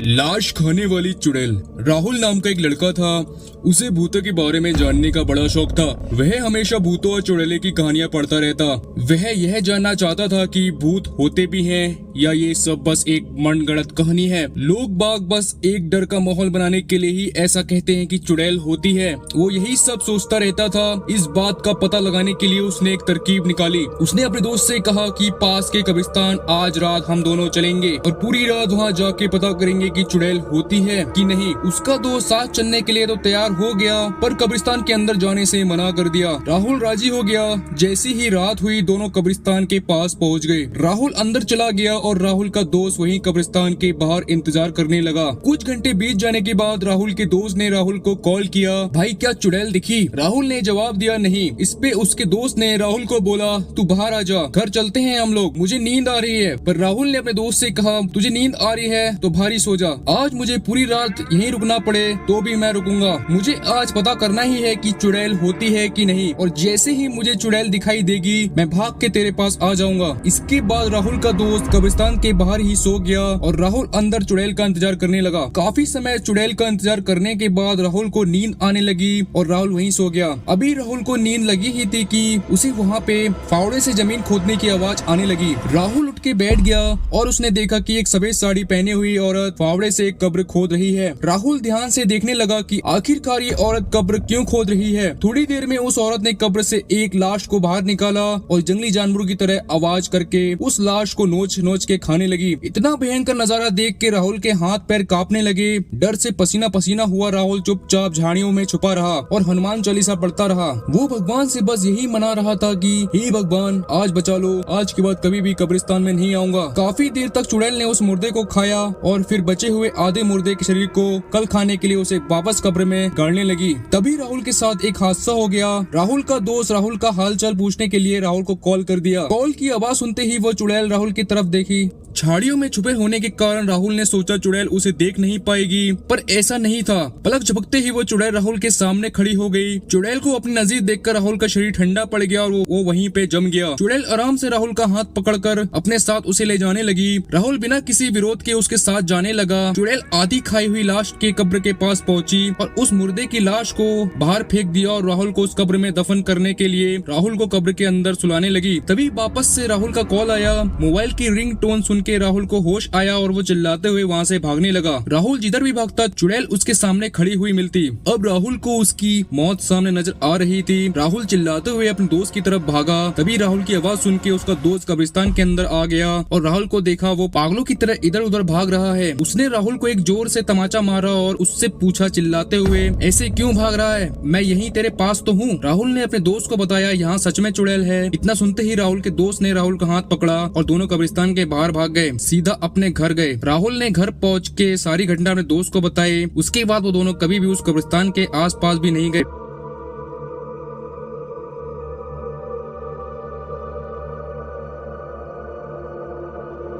लाश खाने वाली चुड़ैल। राहुल नाम का एक लड़का था। उसे भूतों के बारे में जानने का बड़ा शौक था। वह हमेशा भूतों और चुड़ैलों की कहानियां पढ़ता रहता। वह यह जानना चाहता था कि भूत होते भी हैं या ये सब बस एक मनगढ़ंत कहानी है। लोग बाग बस एक डर का माहौल बनाने के लिए ही ऐसा कहते हैं कि चुड़ैल होती है। वो यही सब सोचता रहता था। इस बात का पता लगाने के लिए उसने एक तरकीब निकाली। उसने अपने दोस्त से कहा कि पास के कब्रिस्तान आज रात हम दोनों चलेंगे और पूरी रात वहाँ जाके पता करेंगे कि चुड़ैल होती है कि नहीं। उसका दोस्त साथ चलने के लिए तो तैयार हो गया, पर कब्रिस्तान के अंदर जाने से मना कर दिया। राहुल राजी हो गया। जैसी ही रात हुई दोनों कब्रिस्तान के पास पहुंच गए। राहुल अंदर चला गया और राहुल का दोस्त वहीं कब्रिस्तान के बाहर इंतजार करने लगा। कुछ घंटे बीत जाने के बाद राहुल के दोस्त ने राहुल को कॉल किया, भाई क्या चुड़ैल दिखी? राहुल ने जवाब दिया नहीं। इस पे उसके दोस्त ने राहुल को बोला, तू बाहर आ जा, घर चलते हैं हम लोग, मुझे नींद आ रही है। पर राहुल ने अपने दोस्त से कहा, तुझे नींद आ रही है तो भारी सो जा, आज मुझे पूरी रात यहीं रुकना पड़े तो भी मैं रुकूंगा। मुझे आज पता करना ही है कि चुड़ैल होती है कि नहीं, और जैसे ही मुझे चुड़ैल दिखाई देगी मैं भाग के तेरे पास आ जाऊंगा। इसके बाद राहुल का दोस्त कब्रिस्तान के बाहर ही सो गया और राहुल अंदर चुड़ैल का इंतजार करने लगा। काफी समय चुड़ैल का इंतजार करने के बाद राहुल को नींद आने लगी और राहुल वहीं सो गया। अभी राहुल को नींद लगी ही थी कि उसे वहाँ पे फावड़े से जमीन खोदने की आवाज आने लगी। राहुल उठ के बैठ गया और उसने देखा कि एक सफेद साड़ी पहने हुई औरत फावड़े से एक कब्र खोद रही है। राहुल ध्यान से देखने लगा कि आखिरकार ये औरत कब्र क्यों खोद रही है। थोड़ी देर में उस औरत ने कब्र से एक लाश को बाहर निकाला और जंगली जानवरों की तरह आवाज करके उस लाश को नोच नोच के खाने लगी। इतना भयंकर नजारा देख के राहुल के हाथ पैर कांपने लगे। डर से पसीना पसीना हुआ राहुल चुपचाप झाड़ियों में छुपा रहा और हनुमान चालीसा पढ़ता रहा। वो भगवान से बस यही मना रहा था कि हे भगवान आज बचा लो, आज के बाद कभी भी कब्रिस्तान में नहीं आऊंगा। काफी देर तक चुड़ैल ने उस मुर्दे को खाया और फिर बचे हुए आधे मुर्दे के शरीर को कल खाने के लिए उसे वापस कब्र में गाड़ने लगी। तभी राहुल के साथ एक हादसा हो गया। राहुल का दोस्त राहुल का हालचाल पूछने के लिए राहुल को कॉल कर दिया। कॉल की आवाज सुनते ही वो चुड़ैल राहुल की तरफ देखी। झाड़ियों में छुपे होने के कारण राहुल ने सोचा चुड़ैल उसे देख नहीं पाएगी, पर ऐसा नहीं था। पलक झपकते ही वो चुड़ैल राहुल के सामने खड़ी हो गई। चुड़ैल को अपनी नजदीक देखकर राहुल का शरीर ठंडा पड़ गया और वो वहीं पे जम गया। चुड़ैल आराम से राहुल का हाथ पकड़कर अपने साथ उसे ले जाने लगी। राहुल बिना किसी विरोध के उसके साथ जाने लगा। चुड़ैल आधी खाई हुई लाश के कब्र के पास पहुंची और उस मुर्दे की लाश को बाहर फेंक दिया और राहुल को उस कब्र में दफन करने के लिए राहुल को कब्र के अंदर सुलाने लगी। तभी वापस से राहुल का कॉल आया। मोबाइल की रिंग टोन सुन के राहुल को होश आया और वो चिल्लाते हुए वहाँ से भागने लगा। राहुल जिधर भी भागता चुड़ैल उसके सामने खड़ी हुई मिलती। अब राहुल को उसकी मौत सामने नजर आ रही थी। राहुल चिल्लाते हुए अपने दोस्त की तरफ भागा। तभी राहुल की आवाज सुन के उसका दोस्त कब्रिस्तान के अंदर आ गया और राहुल को देखा वो पागलों की तरह इधर उधर भाग रहा है। उसने राहुल को एक जोर से तमाचा मारा और उससे पूछा चिल्लाते हुए, ऐसे क्यों भाग रहा है? मैं यहीं तेरे पास तो हूँ। राहुल ने अपने दोस्त को बताया, यहाँ सच में चुड़ैल है। इतना सुनते ही राहुल के दोस्त ने राहुल का हाथ पकड़ा और दोनों कब्रिस्तान के बाहर भाग गए। सीधा अपने घर गए। राहुल ने घर पहुंच के सारी घटना अपने दोस्त को बताई। उसके बाद वो दोनों कभी भी उस कब्रिस्तान के आसपास भी नहीं गए।